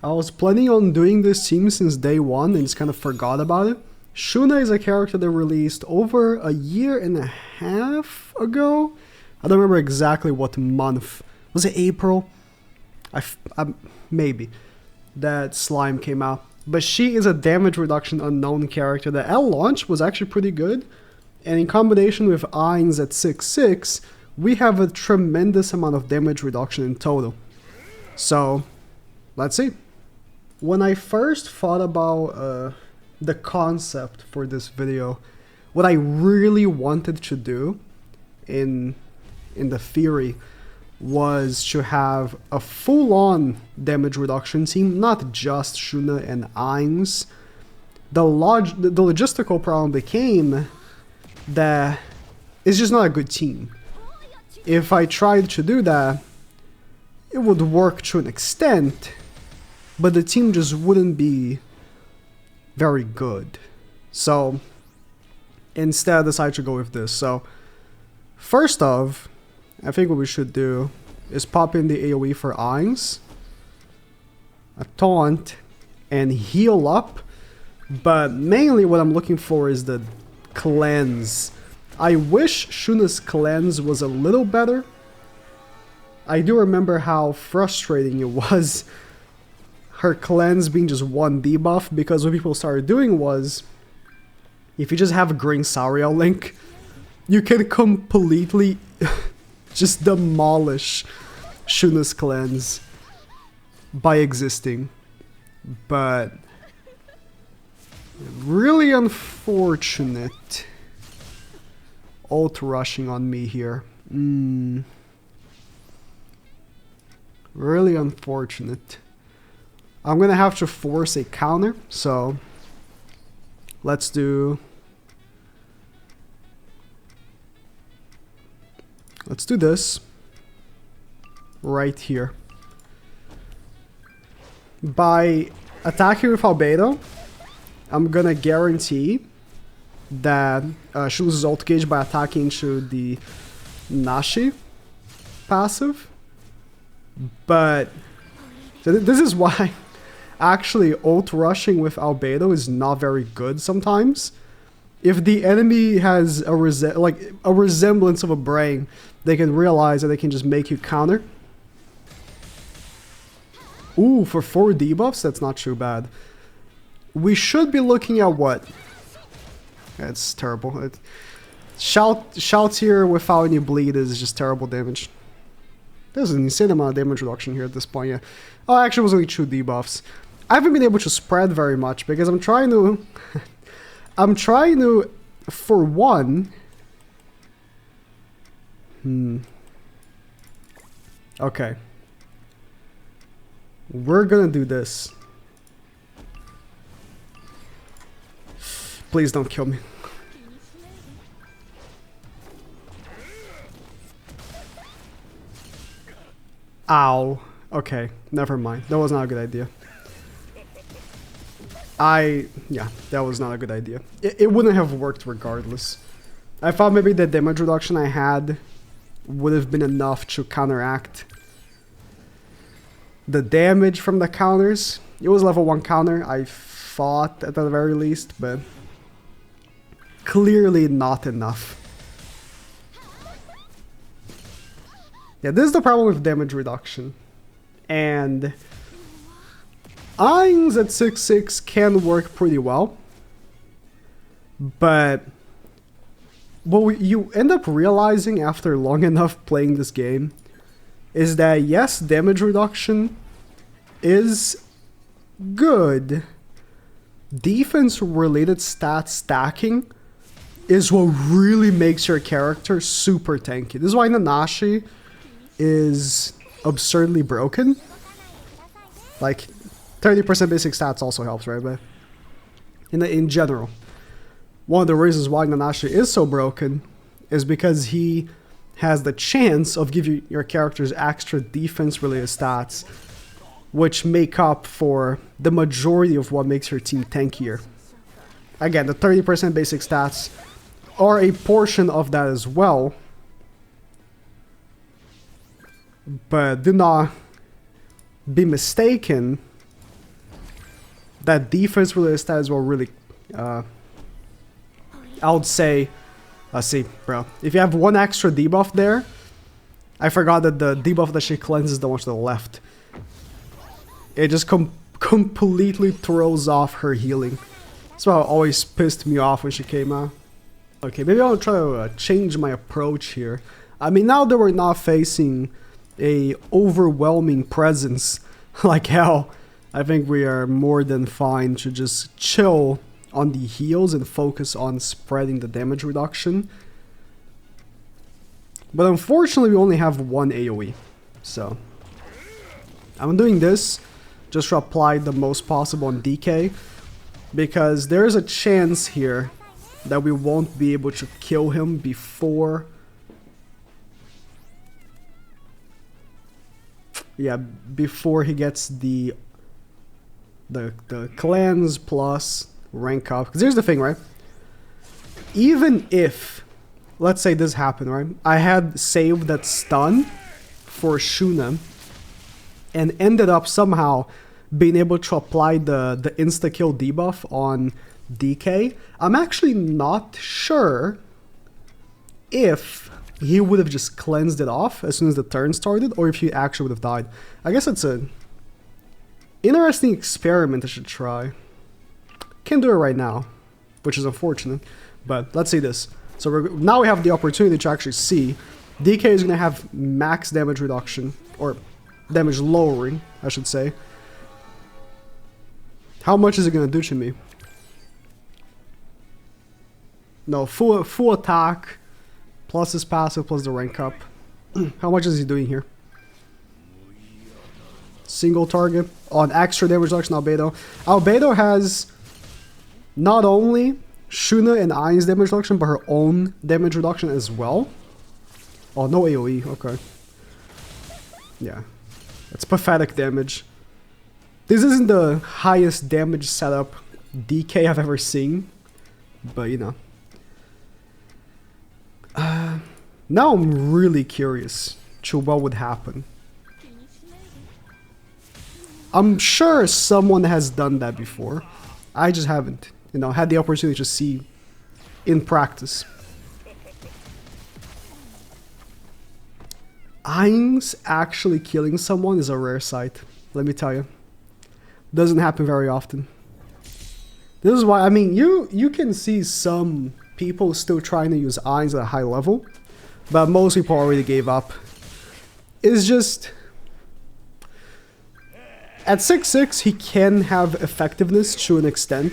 I was planning on doing this team since day one and just kind of forgot about it. Shuna is a character that released over a year and a half ago. I don't remember exactly what month. Was it April? Maybe. That Slime came out. But she is a damage reduction unknown character that at launch was actually pretty good. And in combination with AINZ at 6/6, we have a tremendous amount of damage reduction in total. So, let's see. When I first thought about the concept for this video, what I really wanted to do in the theory was to have a full-on damage reduction team, not just Shuna and AINZ. The logistical problem became that it's just not a good team. If I tried to do that, it would work to an extent, but the team just wouldn't be very good. So instead I decided to go with this. So first off, I think what we should do is pop in the AoE for AINZ, a taunt, and heal up. But mainly what I'm looking for is the cleanse. I wish Shuna's cleanse was a little better. I do remember how frustrating it was, her cleanse being just one debuff, because what people started doing was, if you just have a green Sauriel link, you can completely just demolish Shuna's cleanse by existing. But really unfortunate ult rushing on me here. Really unfortunate. I'm gonna have to force a counter, so let's do this right here. By attacking with Albedo, I'm gonna guarantee that she loses ult gauge by attacking to the Nashi passive. But this is why actually ult rushing with Albedo is not very good sometimes. If the enemy has a resemblance of a brain, they can realize that they can just make you counter. Ooh, for 4 debuffs, that's not too bad. We should be looking at what? That's terrible. Shout here without any bleed is just terrible damage. There's an insane amount of damage reduction here at this point, yeah. Oh, actually it was only 2 debuffs. I haven't been able to spread very much because I'm trying to... I'm trying to, for one... Okay. We're gonna do this. Please don't kill me. Ow. Okay, never mind. That was not a good idea. Yeah, that was not a good idea. It wouldn't have worked regardless. I thought maybe the damage reduction I had would have been enough to counteract the damage from the counters. It was level 1 counter, I thought at the very least, but clearly not enough. Yeah, this is the problem with damage reduction. And AINZ at 6/6 can work pretty well, but what you end up realizing after long enough playing this game is that yes, damage reduction is good. Defense related stat stacking is what really makes your character super tanky. This is why Nanashi is absurdly broken. Like 30% basic stats also helps, right? But in general, one of the reasons why Nanashi is so broken is because he has the chance of giving your characters extra defense related stats, which make up for the majority of what makes your team tankier. Again, the 30% basic stats are a portion of that as well, but do not be mistaken that defense related stats will really, I would say, let's see, bro. If you have one extra debuff there, I forgot that the debuff that she cleanses the one to the left. It just completely throws off her healing. That's what always pissed me off when she came out. Okay, maybe I'll try to change my approach here. I mean, now that we're not facing a overwhelming presence like hell, I think we are more than fine to just chill on the heals and focus on spreading the damage reduction. But unfortunately, we only have one AoE. So, I'm doing this just to apply the most possible on DK, because there is a chance here that we won't be able to kill him before... Yeah, before he gets the cleanse plus rank up. Because here's the thing, right? Even if, let's say this happened, right? I had saved that stun for Shuna and ended up somehow being able to apply the insta-kill debuff on DK. I'm actually not sure if he would have just cleansed it off as soon as the turn started, or if he actually would have died. I guess it's an interesting experiment I should try. Can't do it right now, which is unfortunate, but let's see this. So now we have the opportunity to actually see. DK is going to have max damage reduction, or damage lowering, I should say. How much is it going to do to me? No, full attack, plus his passive, plus the rank up. How much is he doing here? Single target on extra damage reduction, Albedo. Albedo has not only Shuna and AINZ damage reduction, but her own damage reduction as well. Oh, no AoE, okay. Yeah, that's pathetic damage. This isn't the highest damage setup DK I've ever seen, but you know. Now I'm really curious to what would happen. I'm sure someone has done that before. I just haven't, you know, had the opportunity to see in practice. AINZ actually killing someone is a rare sight, let me tell you. Doesn't happen very often. This is why, I mean, you can see some people still trying to use AINZ at a high level, but most people already gave up. It's just... At 6'6", he can have effectiveness to an extent,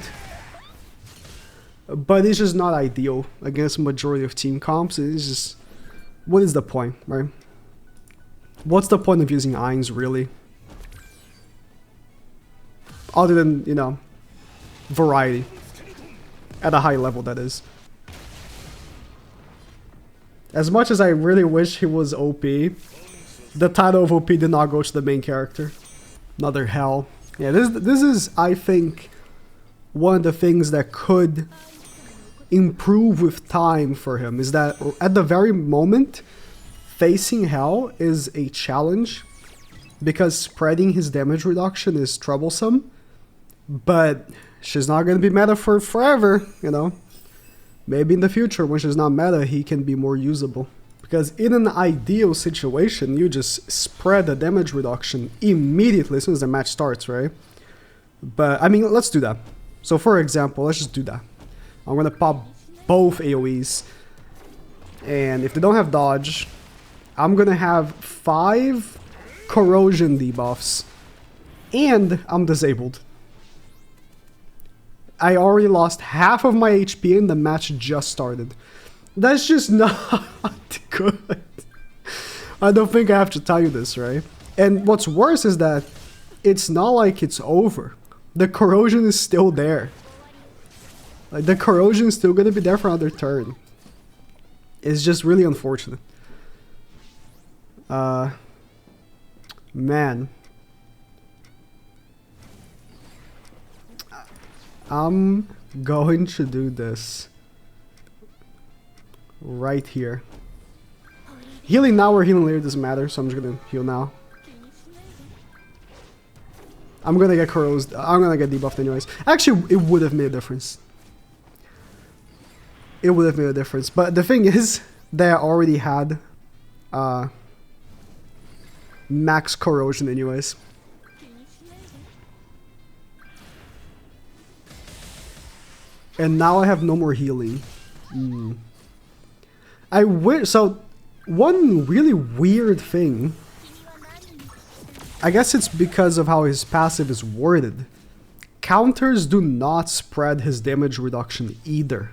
but it's just not ideal against the majority of team comps. It's just... What is the point, right? What's the point of using AINZ, really? Other than, you know, variety. At a high level, that is. As much as I really wish he was OP, the title of OP did not go to the main character. Another hell. Yeah, this is, I think, one of the things that could improve with time for him, is that at the very moment, facing hell is a challenge, because spreading his damage reduction is troublesome, but she's not going to be meta for forever, you know. Maybe in the future, when she's not meta, he can be more usable. Because in an ideal situation, you just spread the damage reduction immediately as soon as the match starts, right? But, I mean, let's do that. So, for example, let's just do that. I'm going to pop both AoEs. And if they don't have dodge, I'm going to have 5 corrosion debuffs. And I'm disabled. I already lost half of my HP and the match just started. That's just not good. I don't think I have to tell you this, right? And what's worse is that it's not like it's over. The corrosion is still there. Like, the corrosion is still going to be there for another turn. It's just really unfortunate. Man. I'm going to do this right here. Healing now or healing later doesn't matter, so I'm just gonna heal now. I'm gonna get corrosed. I'm gonna get debuffed anyways. Actually, it would have made a difference. It would have made a difference. But the thing is, they already had max corrosion anyways. And now I have no more healing. I wish. So, one really weird thing. I guess it's because of how his passive is worded. Counters do not spread his damage reduction either,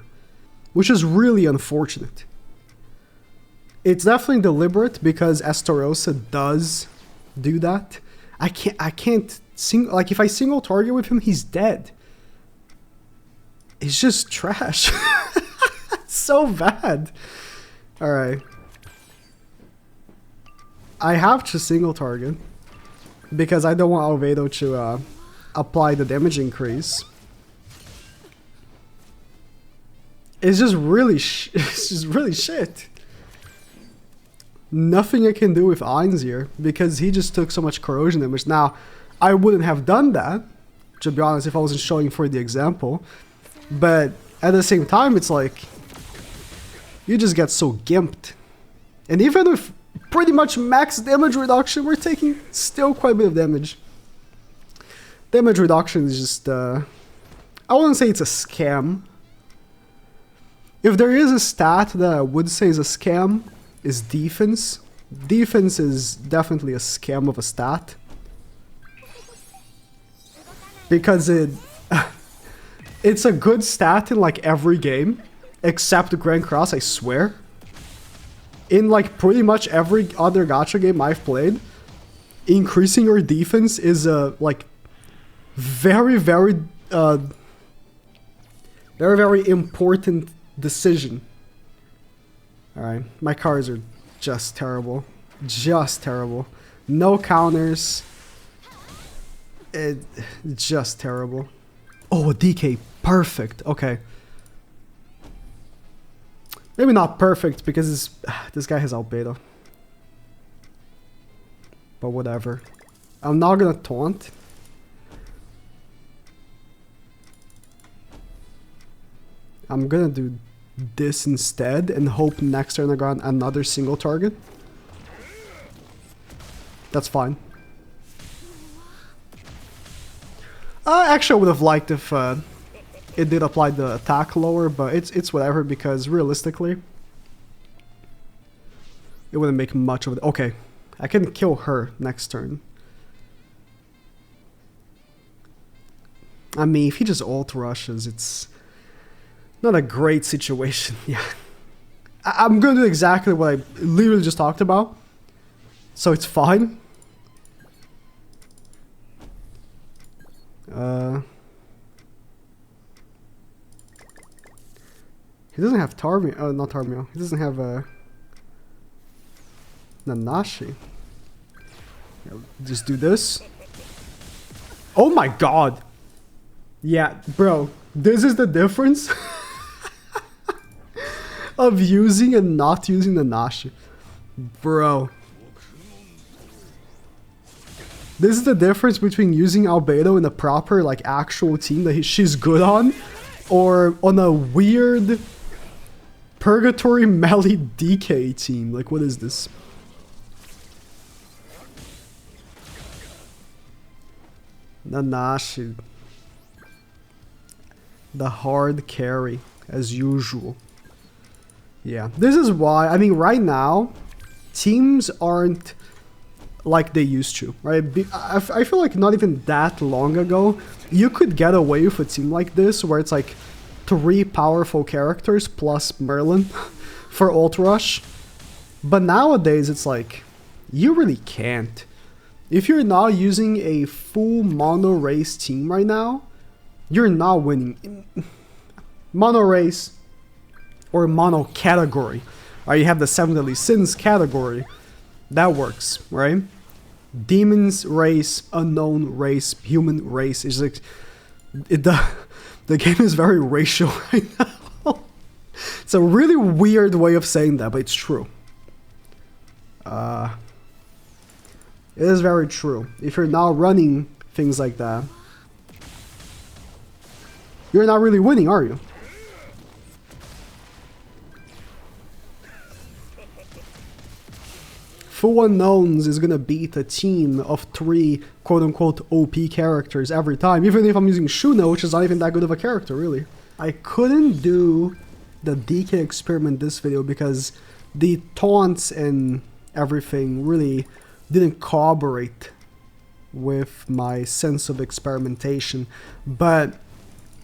which is really unfortunate. It's definitely deliberate because Estarossa does do that. I can't like if I single target with him, he's dead. It's just trash. It's so bad. Alright. I have to single target because I don't want Albedo to apply the damage increase. It's just really it's just really shit. Nothing I can do with AINZ here because he just took so much corrosion damage. Now, I wouldn't have done that, to be honest, if I wasn't showing for the example. But at the same time, it's like you just get so gimped. And even with pretty much max damage reduction, we're taking still quite a bit of damage. Damage reduction is just, I wouldn't say it's a scam. If there is a stat that I would say is a scam, is defense. Defense is definitely a scam of a stat. Because it's a good stat in like every game, except the Grand Cross, I swear. In like pretty much every other gacha game I've played, increasing your defense is a like very important decision. Alright, my cards are just terrible. Just terrible. No counters. Just terrible. Oh, a DK. Perfect. Okay. Maybe not perfect because this guy has Albedo. But whatever. I'm not gonna taunt. I'm gonna do this instead and hope next turn I got another single target. That's fine. Actually, I would have liked if it did apply the attack lower, but it's whatever because realistically, it wouldn't make much of it. Okay, I can kill her next turn. I mean, if he just ult rushes, it's not a great situation. Yeah, I'm gonna do exactly what I literally just talked about, so it's fine. He doesn't have Tarmio. Oh, not Tarmio. He doesn't have Nanashi. Just do this. Oh my god. Yeah, bro. This is the difference of using and not using Nanashi. Bro. This is the difference between using Albedo in a proper, like, actual team that she's good on, or on a weird Purgatory Melee DK team. Like, what is this? Nanashi. The hard carry, as usual. Yeah, this is why, I mean, right now, teams aren't like they used to, right? I feel like not even that long ago, you could get away with a team like this, where it's like 3 powerful characters plus Merlin for ult rush. But nowadays, it's like, you really can't. If you're not using a full mono race team right now, you're not winning. Mono race or mono category. Right? You have the 7 Deadly Sins category. That works, right? Demons race, unknown race, human race. It's like the game is very racial right now. It's a really weird way of saying that, but it's true. It is very true. If you're now running things like that. You're not really winning, are you? Full Unknowns is gonna beat a team of 3 quote-unquote OP characters every time, even if I'm using Shuna, which is not even that good of a character, really. I couldn't do the DK experiment this video because the taunts and everything really didn't corroborate with my sense of experimentation. But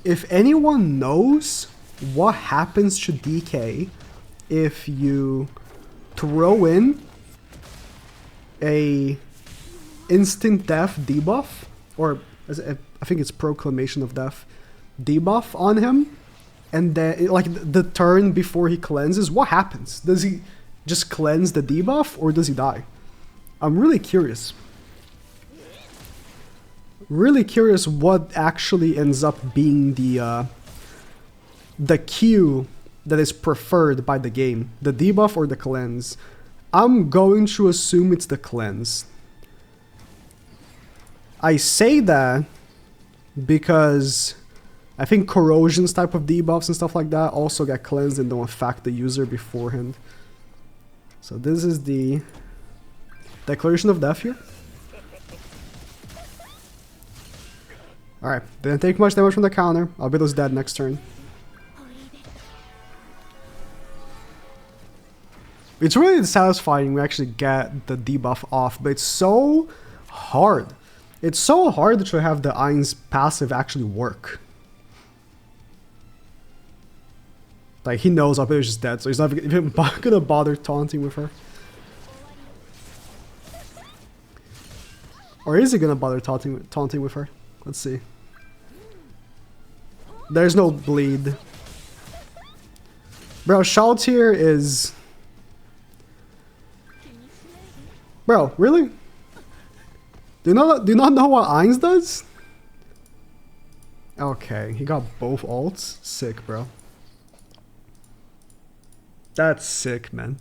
if anyone knows what happens to DK if you throw in a instant death debuff, or I think it's proclamation of death debuff on him, and then like the turn before he cleanses, what happens? Does he just cleanse the debuff or does he die? I'm really curious. Really curious what actually ends up being the Q that is preferred by the game, the debuff or the cleanse. I'm going to assume it's the cleanse. I say that because I think corrosions type of debuffs and stuff like that also get cleansed and don't affect the user beforehand. So this is the declaration of death here. Alright, didn't take much damage from the counter. Albedo's dead next turn. It's really satisfying we actually get the debuff off, but it's so hard. It's so hard to have the AINZ passive actually work. Like, he knows Albedo's just dead, so he's not even gonna bother taunting with her. Or is he gonna bother taunting with her? Let's see. There's no bleed. Bro, Shaltir is... Bro, really? Do you not know what AINZ does? Okay, he got both ults. Sick, bro. That's sick, man.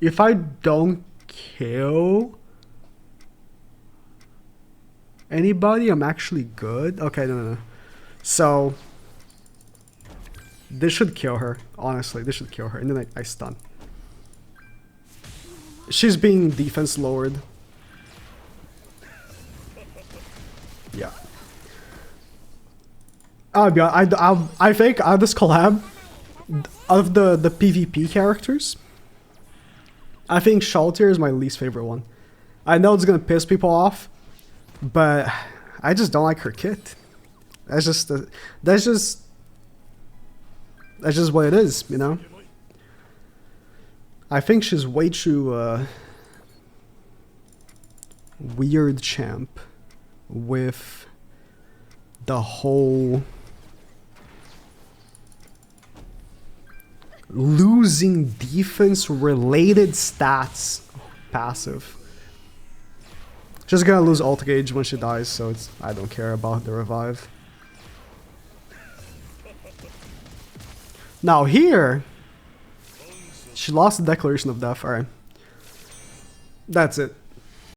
If I don't kill anybody, I'm actually good. Okay, no. So this should kill her. Honestly, this should kill her. And then I stun. She's being defense lowered. Yeah. I think out of this collab, of the PvP characters, I think Shaltir is my least favorite one. I know it's gonna piss people off, but I just don't like her kit. That's just what it is, you know. I think she's way too weird champ with the whole losing defense related stats passive. She's gonna lose ult gauge when she dies, so I don't care about the revive. Now here, she lost the declaration of death. Alright. That's it.